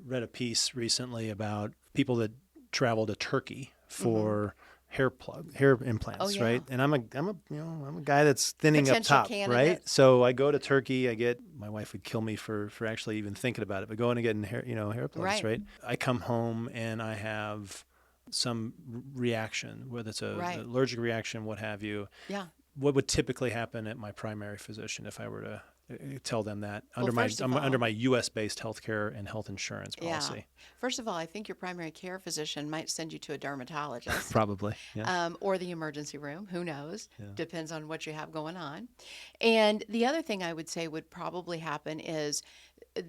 read a piece recently about people that travel to Turkey for hair Oh, implants, yeah. right? And I'm a guy that's thinning up Potential top, right? candidates. So I go to Turkey, my wife would kill me for actually even thinking about it, but going and getting hair plugs, Right. right? I come home and I have some reaction, whether it's a Right. allergic reaction, what have you. Yeah. What would typically happen at my primary physician if I were to tell them that Well, first of under all, my U.S. based healthcare and health insurance yeah. policy? First of all, I think your primary care physician might send you to a dermatologist, Probably, yeah, or the emergency room. Who knows? yeah. Depends on what you have going on. And the other thing I would say would probably happen is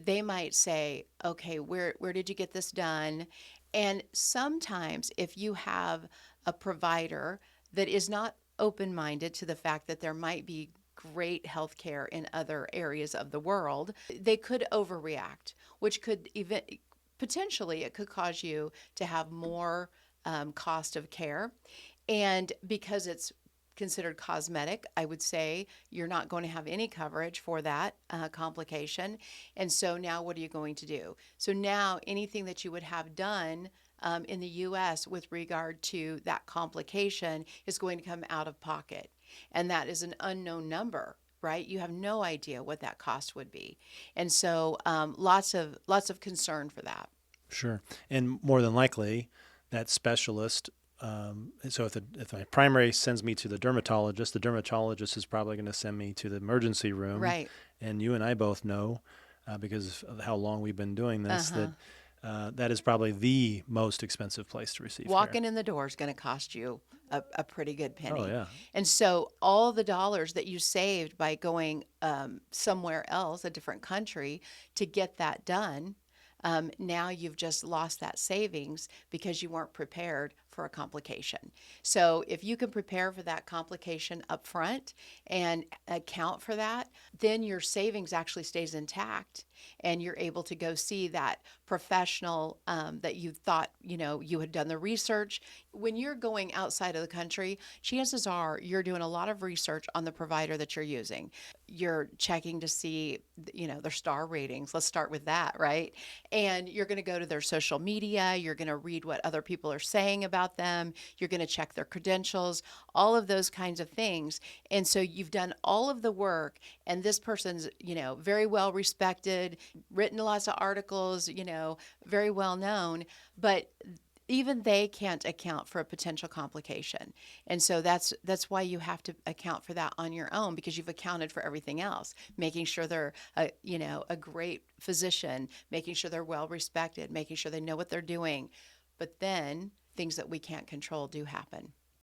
they might say, okay, where did you get this done? And sometimes if you have a provider that is not open-minded to the fact that there might be great healthcare in other areas of the world, they could overreact, which could even potentially it could cause you to have more cost of care. And because it's considered cosmetic, I would say you're not going to have any coverage for that complication. And so now what are you going to do? So now anything that you would have done in the US with regard to that complication is going to come out of pocket. And that is an unknown number. Right, you have no idea what that cost would be, and so lots of concern for that. Sure. And more than likely, that specialist. So if my primary sends me to the dermatologist is probably going to send me to the emergency room. Right. And you and I both know, because of how long we've been doing Uh this, huh. that that is probably the most expensive place to receive care. Walking in the door is going to cost you a pretty good Oh penny. yeah, And so all the dollars that you saved by going somewhere else, a different country, to get that done, now you've just lost that savings because you weren't prepared for a complication. So if you can prepare for that complication up front and account for that, then your savings actually stays intact and you're able to go see that professional that you thought, you had done the research. When you're going outside of the country, chances are you're doing a lot of research on the provider that you're using. You're checking to see, their star ratings. Let's start with that, right? And you're going to go to their social media. You're going to read what other people are saying about them. You're going to check their credentials, all of those kinds of things. And so you've done all of the work, and this person's, very well respected, written lots of articles, very well known, but even they can't account for a potential complication. And so that's why you have to account for that on your own, because you've accounted for everything else, making sure they're a great physician, making sure they're well respected, making sure they know what they're doing. But then things that we can't control do happen.